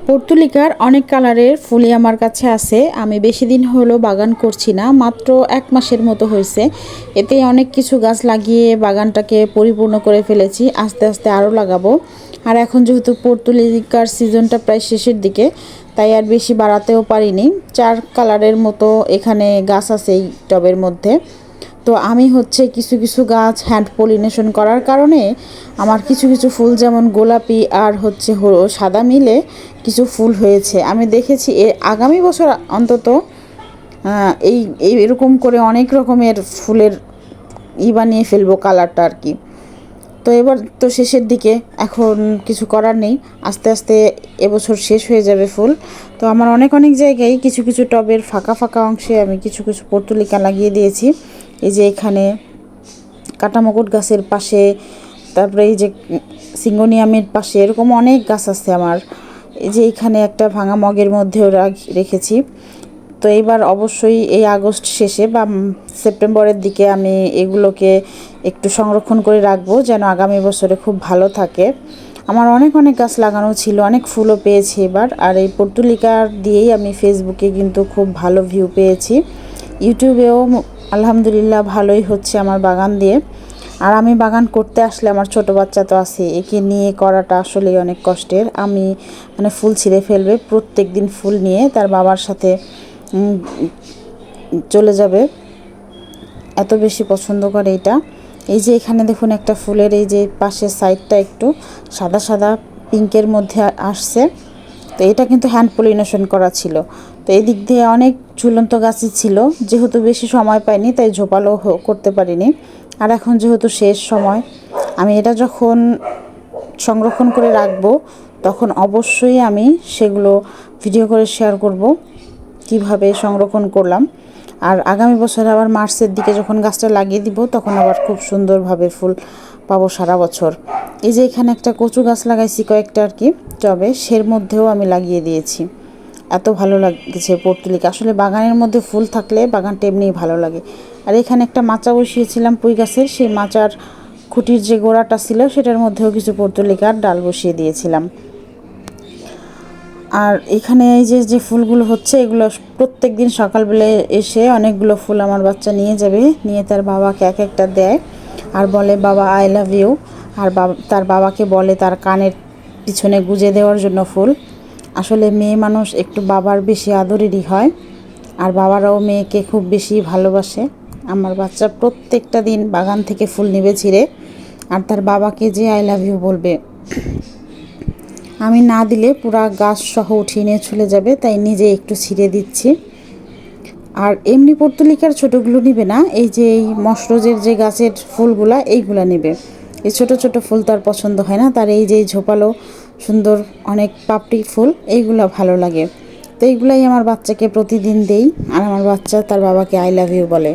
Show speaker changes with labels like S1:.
S1: পর্তুলিকার অনেক কালারের ফুলই আমার কাছে আছে। আমি বেশি দিন হলো বাগান করছি না, মাত্র 1 মাসের মতো হয়েছে। এতে অনেক কিছু গাছ লাগিয়ে বাগানটাকে পরিপূর্ণ করে ফেলেছি। আস্তে আস্তে আরও লাগাবো। আর এখন যেহেতু পর্তুলিকার সিজনটা প্রায় শেষের দিকে, তাই আর বেশি বাড়াতেও পারিনি। 4 কালারের মতো এখানে গাছ আছে এই টবের মধ্যে। তো আমি হচ্ছে কিছু কিছু গাছ হ্যান্ড পলিনেশন করার কারণে আমার কিছু কিছু ফুল, যেমন গোলাপি আর হচ্ছে সাদা মিলে কিছু ফুল হয়েছে। আমি দেখেছি আগামী বছর অন্তত এই এরকম করে অনেক রকমের ফুলের বানিয়ে ফেলবো, কালারটা আর কি। তো এবার তো শেষের দিকে, এখন কিছু করার নেই, আস্তে আস্তে এবছর শেষ হয়ে যাবে ফুল। তো আমার অনেক অনেক জায়গায় কিছু কিছু টবের ফাঁকা ফাঁকা অংশে আমি কিছু কিছু পর্তুলিকা লাগিয়ে দিয়েছি। এই যে এখানে কাটামকুট গাছের পাশে, তারপরে এই যে সিঙ্গোনিয়ামের পাশে, এরকম অনেক গাছ আছে আমার। এই যে এখানে একটা ভাঙা মগের মধ্যেও রেখেছি। তো এইবার অবশ্যই এই আগস্ট শেষে বা সেপ্টেম্বরের দিকে আমি এগুলোকে একটু সংরক্ষণ করে রাখবো, যেন আগামী বছরে খুব ভালো থাকে। আমার অনেক অনেক গাছ লাগানো ছিল, অনেক ফুলও পেয়েছি এবার। আর এই পর্তুলিকা দিয়েই আমি ফেসবুকে কিন্তু খুব ভালো ভিউ পেয়েছি। ইউটিউবেও আলহামদুলিল্লাহ ভালোই হচ্ছে আমার বাগান দিয়ে। আর আমি বাগান করতে আসলে, আমার ছোট বাচ্চা তো আছে, একে নিয়ে করাটা আসলেই অনেক কষ্টের। আমি মানে ফুল ছিঁড়ে ফেলবে, প্রত্যেক দিন ফুল নিয়ে তার বাবার সাথে চলে যাবে, এত বেশি পছন্দ করে এটা। এই যে এখানে দেখুন একটা ফুলের এই যে পাশের সাইডটা একটু সাদা সাদা পিঙ্কের মধ্যে আসছে। তো এটা কিন্তু হ্যান্ড পলিনেশন করা ছিল। তো এই দিক দিয়ে অনেক ঝুলন্ত গাছই ছিল, যেহেতু বেশি সময় পাইনি তাই ঝোপালো করতে পারিনি। আর এখন যেহেতু শেষ সময়, আমি এটা যখন সংরক্ষণ করে রাখবো তখন অবশ্যই আমি সেগুলো ভিডিও করে শেয়ার করব কিভাবে সংরক্ষণ করলাম। আর আগামী বছর আবার মার্চের দিকে যখন গাছটা লাগিয়ে দিব, তখন আবার খুব সুন্দরভাবে ফুল পাবো সারা বছর। এই যে এখানে একটা কচু গাছ লাগাইছি কয়েকটা আর কি টবে, সের মধ্যেও আমি লাগিয়ে দিয়েছি। এত ভালো লাগছে পর্তুলিকা, আসলে বাগানের মধ্যে ফুল থাকলে বাগানটা এমনিই ভালো লাগে। আর এখানে একটা মাচা বসিয়েছিলাম পুঁই গাছের, সেই মাচার খুঁটির যে গোড়াটা ছিল সেটার মধ্যেও কিছু পর্তুলিকার ডাল বসিয়ে দিয়েছিলাম। আর এখানে এই যে যে ফুলগুলো হচ্ছে, এগুলো প্রত্যেক দিন সকালবেলায় এসে অনেকগুলো ফুল আমার বাচ্চা নিয়ে যাবে, নিয়ে তার বাবাকে এক একটা দেয় আর বলে বাবা আই লাভ ইউ। আর তার বাবাকে বলে তার কানের পিছনে গুজে দেওয়ার জন্য ফুল। আসলে মেয়ে মানুষ একটু বাবার বেশি আদরেরই হয়, আর বাবারাও মেয়েকে খুব বেশি ভালোবাসে। আমার বাচ্চা প্রত্যেকটা দিন বাগান থেকে ফুল নেবে ছিঁড়ে, আর তার বাবাকে যে আই লাভ ইউ বলবে। আমি না দিলে পুরা গাছ সহ উঠিয়ে নিয়ে চলে যাবে, তাই নিজে একটু ছিঁড়ে দিচ্ছি। আর এমনি পর্তুলিকার ছোটোগুলো নিবে না, এই যে এই মশরোজের যে গাছের ফুলগুলা এইগুলা নেবে। এই ছোট ছোট ফুল তার পছন্দ হয় না, তার এই যে ঝোপালো সুন্দর অনেক পাপড়ি ফুল এইগুলা ভালো লাগে। তো এইগুলাই আমার বাচ্চাকে প্রতিদিন দেই, আর আমার বাচ্চা তার বাবাকে আই লাভ ইউ বলে।